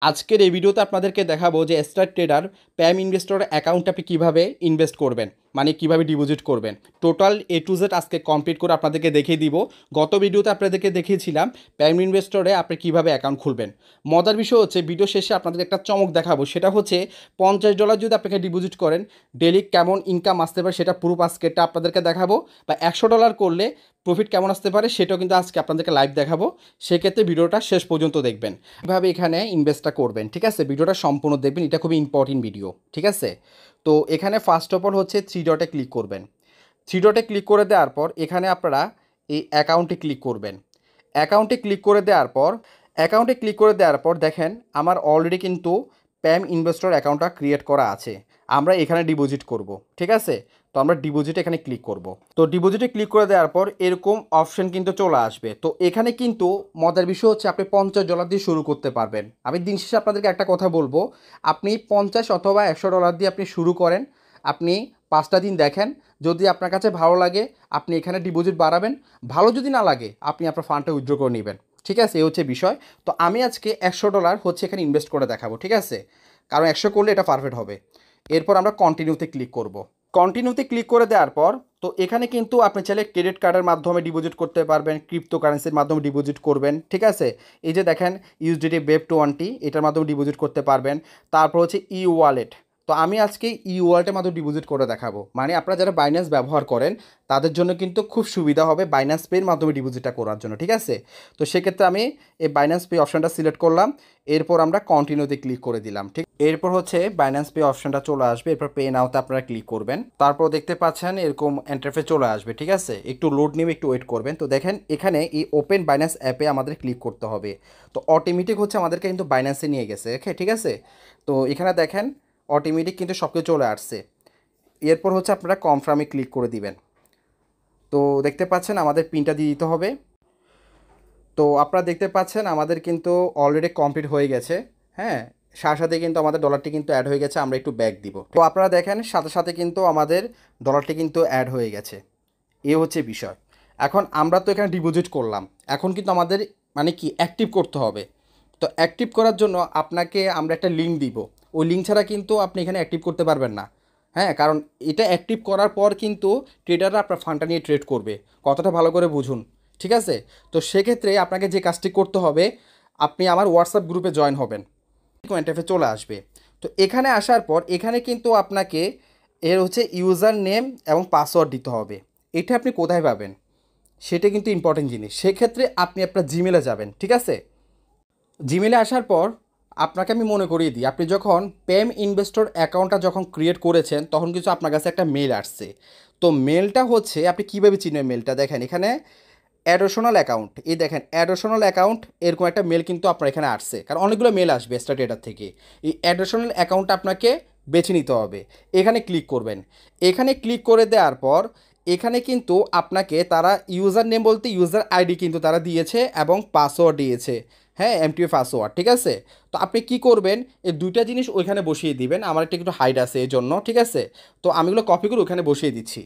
আজকের এই ভিডিওতে আপনাদেরকে দেখাবো যে স্টার ট্রেডার প্যাম ইনভেস্টর অ্যাকাউন্টে আপনি কীভাবে ইনভেস্ট করবেন, মানে কীভাবে ডিপোজিট করবেন। টোটাল এ টু জেড আজকে কমপ্লিট করে আপনাদেরকে দেখিয়ে দিব। গত ভিডিওতে আপনাদেরকে দেখিয়েছিলাম প্যাম ইনভেস্টরে আপনি কীভাবে অ্যাকাউন্ট খুলবেন। মজার বিষয় হচ্ছে ভিডিও শেষে আপনাদের একটা চমক দেখাবো, সেটা হচ্ছে $50 যদি আপনাকে ডিপোজিট করেন ডেলি কেমন ইনকাম আসতে পারে সেটা পুরো আজকেটা আপনাদেরকে দেখাবো, বা $100 করলে প্রফিট কেমন আসতে পারে সেটাও কিন্তু আজকে আপনাদেরকে লাইভ দেখাবো। সেক্ষেত্রে ভিডিওটা শেষ পর্যন্ত দেখবেন কীভাবে এখানে ইনভেস্টটা করবেন। ঠিক আছে, ভিডিওটা সম্পূর্ণ দেখবেন, এটা খুবই ইম্পর্টেন্ট ভিডিও। ঠিক আছে, তো এখানে ফার্স্ট অফ অল হচ্ছে থ্রি ডটে ক্লিক করবেন। থ্রি ডটে ক্লিক করে দেওয়ার পর এখানে আপনারা এই অ্যাকাউন্টে ক্লিক করবেন। অ্যাকাউন্টে ক্লিক করে দেওয়ার পর দেখেন আমার অলরেডি কিন্তু প্যাম ইনভেস্টর অ্যাকাউন্টটা ক্রিয়েট করা আছে। আমরা এখানে ডিপোজিট করব। ঠিক আছে, তো আমরা ডিপোজিটে এখানে ক্লিক করব। তো ডিপোজিটে ক্লিক করে দেওয়ার পর এরকম অপশন কিন্তু চলে আসবে। তো এখানে কিন্তু মজার বিষয় হচ্ছে আপনি $50 দিয়ে শুরু করতে পারবেন। আমি দিন শেষে আপনাদেরকে একটা কথা বলবো, আপনি 50 অথবা $100 দিয়ে আপনি শুরু করেন। আপনি 5টা দিন দেখেন, যদি আপনার কাছে ভালো লাগে আপনি এখানে ডিপোজিট বাড়াবেন, ভালো যদি না লাগে আপনি আপনার ফান্ডটা উইথড্র করে নেবেন। ঠিক আছে, এই হচ্ছে বিষয়। তো আমি আজকে $100 হচ্ছে এখানে ইনভেস্ট করে দেখাবো। ঠিক আছে, কারণ 100 করলে এটা পারফেক্ট হবে। এরপর আমরা কন্টিনিউতে ক্লিক করব। কন্টিনিউতে ক্লিক করে দেওয়ার পর তো এখানে কিন্তু আপনি চাইলে ক্রেডিট কার্ডের মাধ্যমে ডিপোজিট করতে পারবেন, ক্রিপ্টো কারেন্সির মাধ্যমে ডিপোজিট করবেন। ঠিক আছে, এই যে দেখেন ইউএসডিটি Web20 এটার মাধ্যমে ডিপোজিট করতে পারবেন। তারপর হচ্ছে ই ওয়ালেট। তো আমি আজকে ই ওয়ালেটের মাধ্যমে ডিপোজিট করে দেখাবো, মানে আপনারা যারা বাইন্যান্স ব্যবহার করেন তাদের জন্য কিন্তু খুব সুবিধা হবে বাইন্যান্স পের মাধ্যমে ডিপোজিটটা করার জন্য। ঠিক আছে, তো সেক্ষেত্রে আমি এই বাইন্যান্স পে অপশানটা সিলেক্ট করলাম। এরপর আমরা কন্টিনিউতে ক্লিক করে দিলাম। ঠিক, এরপর হচ্ছে বাইন্যান্স পে অপশানটা চলে আসবে। এরপর পে নাওতে আপনারা ক্লিক করবেন। তারপর দেখতে পাচ্ছেন এরকম ইন্টারফেস চলে আসবে। ঠিক আছে, একটু লোড নিয়ে একটু ওয়েট করবেন। তো দেখেন এখানে এই ওপেন বাইন্যান্স অ্যাপে আমাদের ক্লিক করতে হবে। তো অটোমেটিক হচ্ছে আমাদেরকে কিন্তু বাইন্যান্সে নিয়ে গেছে। ওকে, ঠিক আছে, তো এখানে দেখেন অটোমেটিক কিন্তু সব কিছু চলে আসছে। এরপর হচ্ছে আপনারা কনফার্মে ক্লিক করে দিবেন। তো দেখতে পাচ্ছেন আমাদের পিনটা দিয়ে দিতে হবে। তো আপনারা দেখতে পাচ্ছেন আমাদের কিন্তু অলরেডি কমপ্লিট হয়ে গেছে। হ্যাঁ, সাথে সাথে কিন্তু আমাদের ডলারটি কিন্তু অ্যাড হয়ে গেছে। আমরা একটু ব্যাক দিব। তো আপনারা দেখেন সাথে সাথে কিন্তু আমাদের ডলারটি কিন্তু অ্যাড হয়ে গেছে। এ হচ্ছে বিষয়। এখন আমরা তো এখানে ডিপোজিট করলাম, এখন কিন্তু আমাদের মানে কি অ্যাক্টিভ করতে হবে। তো অ্যাক্টিভ করার জন্য আপনাকে আমরা একটা লিঙ্ক দিব। ওই লিঙ্ক ছাড়া কিন্তু আপনি এখানে অ্যাক্টিভ করতে পারবেন না। হ্যাঁ, কারণ এটা অ্যাক্টিভ করার পর কিন্তু ট্রেডাররা আপনার ফান্ডটা নিয়ে ট্রেড করবে। কতটা ভালো করে বুঝুন। ঠিক আছে, তো সেক্ষেত্রে আপনাকে যে কাজটি করতে হবে, আপনি আমার হোয়াটসঅ্যাপ গ্রুপে জয়েন হবেন। ইন্টারফেস চলে আসবে। তো এখানে আসার পর এখানে কিন্তু আপনাকে এর হচ্ছে ইউজার নেম এবং পাসওয়ার্ড দিতে হবে। এটা আপনি কোথায় পাবেন সেটা কিন্তু ইম্পর্টেন্ট জিনিস। সেক্ষেত্রে আপনি আপনার জিমেলে যাবেন। ঠিক আছে, জিমেলে আসার পর আপনাকে আমি মনে করিয়ে দিই, আপনি যখন পেম ইনভেস্টর অ্যাকাউন্টটা যখন ক্রিয়েট করেছেন তখন কিছু আপনার কাছে একটা মেল আসছে। তো মেলটা হচ্ছে আপনি কীভাবে চিনবেন মেলটা, দেখেন এখানে অ্যাডিশনাল অ্যাকাউন্ট, এই দেখেন অ্যাডিশনাল অ্যাকাউন্ট এরকম একটা মেল কিন্তু আপনার এখানে আসছে, কারণ অনেকগুলো মেল আসবে স্টার ট্রেডার থেকে। এই অ্যাডিশনাল অ্যাকাউন্টটা আপনাকে বেছে নিতে হবে। এখানে ক্লিক করবেন। এখানে ক্লিক করে দেওয়ার পর এখানে কিন্তু আপনাকে তারা ইউজার নেম বলতে ইউজার আইডি কিন্তু তারা দিয়েছে এবং পাসওয়ার্ড দিয়েছে। হ্যাঁ, এমটিএ পাসওয়ার্ড। ঠিক আছে, তো আপনি কি করবেন, এই দুইটা জিনিস ওইখানে বসিয়ে দিবেন। আমার একটা একটু হাইড আছে এই জন্য। ঠিক আছে, তো আমি এগুলো কপি করে ওখানে বসিয়ে দিচ্ছি।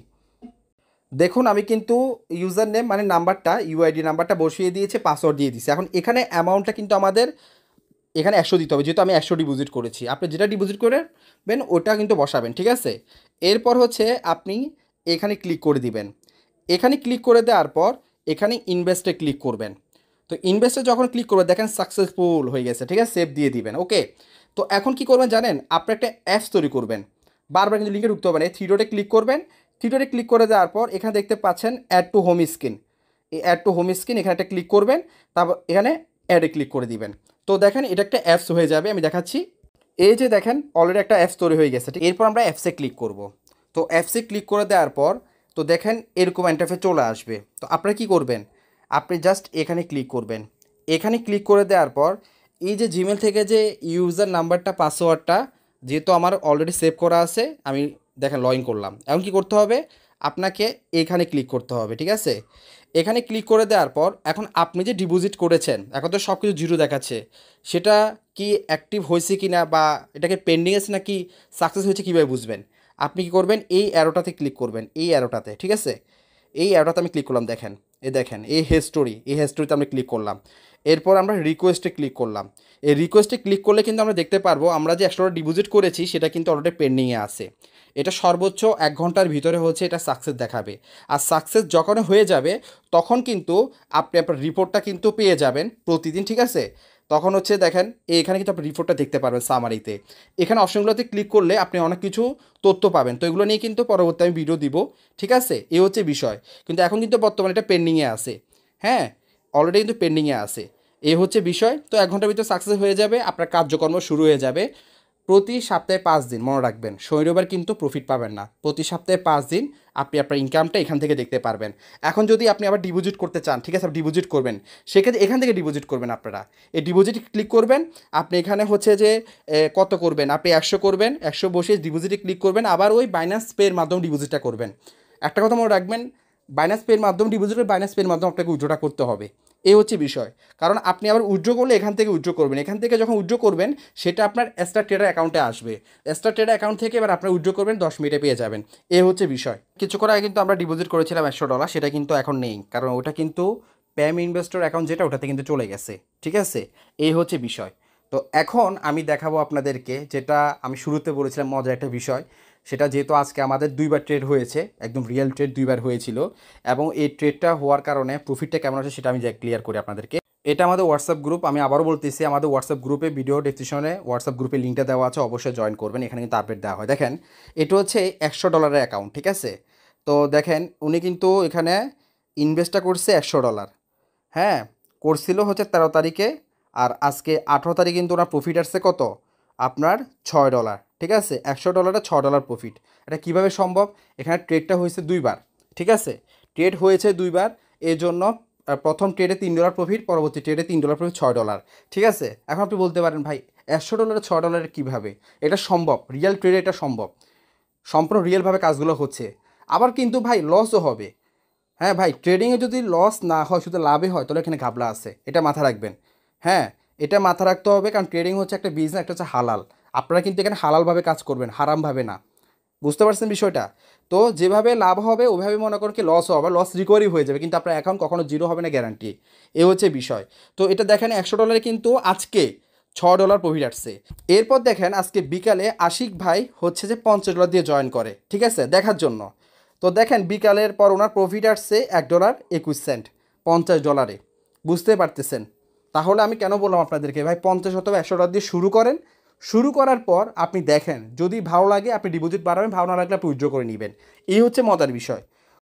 দেখুন আমি কিন্তু ইউজার নেম মানে নাম্বারটা ইউআইডি নাম্বারটা বসিয়ে দিয়েছে, পাসওয়ার্ড দিয়ে দিয়েছি। এখন এখানে অ্যামাউন্টটা কিন্তু আমাদের এখানে 100 দিতে হবে, যেহেতু আমি 100 ডিপোজিট করেছি। আপনি যেটা ডিপোজিট করবেন ওটা কিন্তু বসাবেন। ঠিক আছে, এরপর হচ্ছে আপনি এখানে ক্লিক করে দিবেন। এখানে ক্লিক করে দেওয়ার পর এখানে ইনভেস্টে ক্লিক করবেন। তো ইনভেস্টে যখন ক্লিক করবেন দেখেন সাকসেসফুল হয়ে গেছে। ঠিক আছে, সেভ দিয়ে দিবেন। ওকে, তো এখন কি করবেন জানেন, আপনি একটা অ্যাপস তৈরি করবেন। বারবার কিন্তু লিঙ্কে ঢুকতে হবে না, থ্রি ডটে ক্লিক করবেন। থ্রি ডটে ক্লিক করে দেওয়ার পর এখানে দেখতে পাচ্ছেন অ্যাড টু হোম স্ক্রিন। এই অ্যাড টু হোম স্ক্রিন এখানে একটা ক্লিক করবেন, তারপর এখানে অ্যাডে ক্লিক করে দিবেন। তো দেখেন এটা একটা অ্যাপস হয়ে যাবে। আমি দেখাচ্ছি, এই যে দেখেন অলরেডি একটা অ্যাপস তৈরি হয়ে গেছে। ঠিক, এরপর আমরা অ্যাপসে ক্লিক করব। তো অ্যাপসে ক্লিক করে দেওয়ার পর তো দেখেন এরকম ইন্টারফেস চলে আসবে। তো আপনারা কী করবেন, আপনি জাস্ট এখানে ক্লিক করবেন। এখানে ক্লিক করে দেওয়ার পর এই যে জিমেল থেকে যে ইউজার নাম্বারটা পাসওয়ার্ডটা যেহেতু আমার অলরেডি সেভ করা আছে, আমি দেখেন লগ ইন করলাম। এখন কী করতে হবে, আপনাকে এখানে ক্লিক করতে হবে। ঠিক আছে, এখানে ক্লিক করে দেওয়ার পর এখন আপনি যে ডিপোজিট করেছেন এখন তো সব কিছু জিরো দেখাচ্ছে, সেটা কি অ্যাক্টিভ হয়েছে কি না বা এটাকে পেন্ডিং আছে নাকি সাকসেস হয়েছে কীভাবে বুঝবেন। আপনি কী করবেন, এই অ্যারোটাতে ক্লিক করবেন, এই অ্যারোটাতে। ঠিক আছে, এই অ্যারোটাতে আমি ক্লিক করলাম। দেখেন এই হিস্টোরিতে আমি ক্লিক করলাম। এরপর আমরা রিকোয়েস্টে ক্লিক করলাম। এই রিকোয়েস্টে ক্লিক করলে কিন্তু আমরা দেখতে পারবো আমরা যে $100 ডিপোজিট করেছি সেটা কিন্তু অলরেডি পেন্ডিংয়ে আছে। এটা সর্বোচ্চ 1 ঘন্টার ভিতরে হচ্ছে এটা সাকসেস দেখাবে। আর সাকসেস যখন হয়ে যাবে তখন কিন্তু আপনি আপনার রিপোর্টটা কিন্তু পেয়ে যাবেন প্রতিদিন, ঠিক আছে? তখন হচ্ছে দেখেন এখানে কিন্তু আপনি রিপোর্টটা দেখতে পারবেন সামারিতে। এখানে অপশনগুলোতে ক্লিক করলে আপনি অনেক কিছু তথ্য পাবেন। তো এগুলো নিয়ে কিন্তু পরবর্তী আমি ভিডিও দিব, ঠিক আছে? এই হচ্ছে বিষয়। কিন্তু এখন কিন্তু বর্তমানে এটা পেন্ডিংয়ে আছে। হ্যাঁ, অলরেডি কিন্তু পেন্ডিংয়ে আছে। এই হচ্ছে বিষয়। তো 1 ঘন্টার ভিতরে সাকসেস হয়ে যাবে, আপনার কার্যকর্ম শুরু হয়ে যাবে। প্রতি সপ্তাহে 5 দিন মনে রাখবেন, শনি রবিবার কিন্তু প্রফিট পাবেন না। প্রতি সপ্তাহে 5 দিন আপনি আপনার ইনকামটা এখান থেকে দেখতে পারবেন। এখন যদি আপনি আবার ডিপোজিট করতে চান, ঠিক আছে, ডিপোজিট করবেন, সেক্ষেত্রে এখান থেকে ডিপোজিট করবেন আপনারা। এই ডিপোজিট ক্লিক করবেন, আপনি এখানে হচ্ছে যে কত করবেন, আপনি 100 করবেন, 100 বসিয়ে ডিপোজিটে ক্লিক করবেন, আবার ওই বাইন্যান্স পের মাধ্যমে ডিপোজিটটা করবেন। একটা কথা মনে রাখবেন, বাইন্যান্স পের মাধ্যমে ডিপোজিটের বাইন্যান্স পের মাধ্যমে আপনাকে উইথড্রটা করতে হবে। এই হচ্ছে বিষয়। কারণ আপনি আবার উইথড্র করলে এখান থেকে উইথড্র করবেন, এখান থেকে যখন উইথড্র করবেন সেটা আপনার এক্সট্রা ট্রেডার অ্যাকাউন্টে আসবে। এক্সট্রা ট্রেডার অ্যাকাউন্ট থেকে এবার আপনার উইথড্র করবেন, 10 মিনিটে পেয়ে যাবেন। এই হচ্ছে বিষয়। কিছুক্ষণ আগে কিন্তু আমরা ডিপোজিট করেছিলাম $100, সেটা কিন্তু এখন নেই, কারণ ওটা কিন্তু প্যাম ইনভেস্টর অ্যাকাউন্ট যেটা ওটাতে কিন্তু চলে গেছে, ঠিক আছে? এই হচ্ছে বিষয়। তো এখন আমি দেখাবো আপনাদেরকে যেটা আমি শুরুতে বলেছিলাম মজার একটা বিষয়। সেটা যেহেতু আজকে আমাদের 2বার ট্রেড হয়েছে, একদম রিয়েল ট্রেড 2বার হয়েছিল, এবং এই ট্রেডটা হওয়ার কারণে প্রফিটটা কেমন আছে সেটা আমি ক্লিয়ার করি আপনাদেরকে। এটা আমাদের হোয়াটসঅ্যাপ গ্রুপ, আমি আবারও বলতেছি আমাদের হোয়াটসঅ্যাপ গ্রুপে ভিডিও ডেসক্রিপশনে হোয়াটসঅ্যাপ গ্রুপে লিঙ্কটা দেওয়া আছে, অবশ্যই জয়েন করবেন। এখানে কিন্তু আপডেট দেওয়া হয়। দেখেন এটা হচ্ছে $100 অ্যাকাউন্ট, ঠিক আছে? তো দেখেন উনি কিন্তু এখানে ইনভেস্টটা করছে $100। হ্যাঁ, করছিল হচ্ছে 13 তারিখে, আর আজকে 18 তারিখে কিন্তু ওনার প্রফিট আসছে কত, আপনার $6, ঠিক আছে? $100 $6 প্রফিট। এটা কীভাবে সম্ভব? এখানে ট্রেডটা হয়েছে 2বার, ঠিক আছে? ট্রেড হয়েছে 2বার, এই জন্য প্রথম ট্রেডে $3 প্রফিট, পরবর্তী ট্রেডে $3 প্রফিট, $6, ঠিক আছে? এখন আপনি বলতে পারেন ভাই $100 $6 কীভাবে? এটা সম্ভব, রিয়েল ট্রেডে এটা সম্ভব, সম্পূর্ণ রিয়েলভাবে কাজগুলো হচ্ছে। আবার কিন্তু ভাই লসও হবে। হ্যাঁ ভাই, ট্রেডিংয়ে যদি লস না হয়, শুধু লাভে হয়, তাহলে এখানে ঘাবলা আছে, এটা মাথা রাখবেন। হ্যাঁ, এটা মাথা রাখতে হবে, কারণ ট্রেডিং হচ্ছে একটা বিজনেস, একটা হচ্ছে হালাল। আপনারা কিন্তু এখানে হালালভাবে কাজ করবেন, হারামভাবে না। বুঝতে পারছেন বিষয়টা? তো যেভাবে লাভ হবে ওইভাবে মনে করেন কি লস হবে, লস রিকভারি হয়ে যাবে, কিন্তু আপনার অ্যাকাউন্ট কখনো জিরো হবে না, গ্যারান্টি। এ হচ্ছে বিষয়। তো এটা দেখেন $100 কিন্তু আজকে $6 প্রফিট আসছে। এরপর দেখেন আজকে বিকালে আশিক ভাই হচ্ছে যে $50 দিয়ে জয়েন করে, ঠিক আছে, দেখার জন্য। তো দেখেন বিকালের পর ওনার প্রফিট আসছে $1.21, $50। বুঝতে পারতেছেন? তাহলে আমি কেন বললাম আপনাদেরকে ভাই 50 অথবা $100 দিয়ে শুরু করেন। শুরু করার পর আপনি দেখেন যদি ভালো লাগে আপনি ডিপোজিট বাড়াবেন, ভালো না লাগলে আপনি উইথড্র করে নেবেন। এই হচ্ছে মজার বিষয়।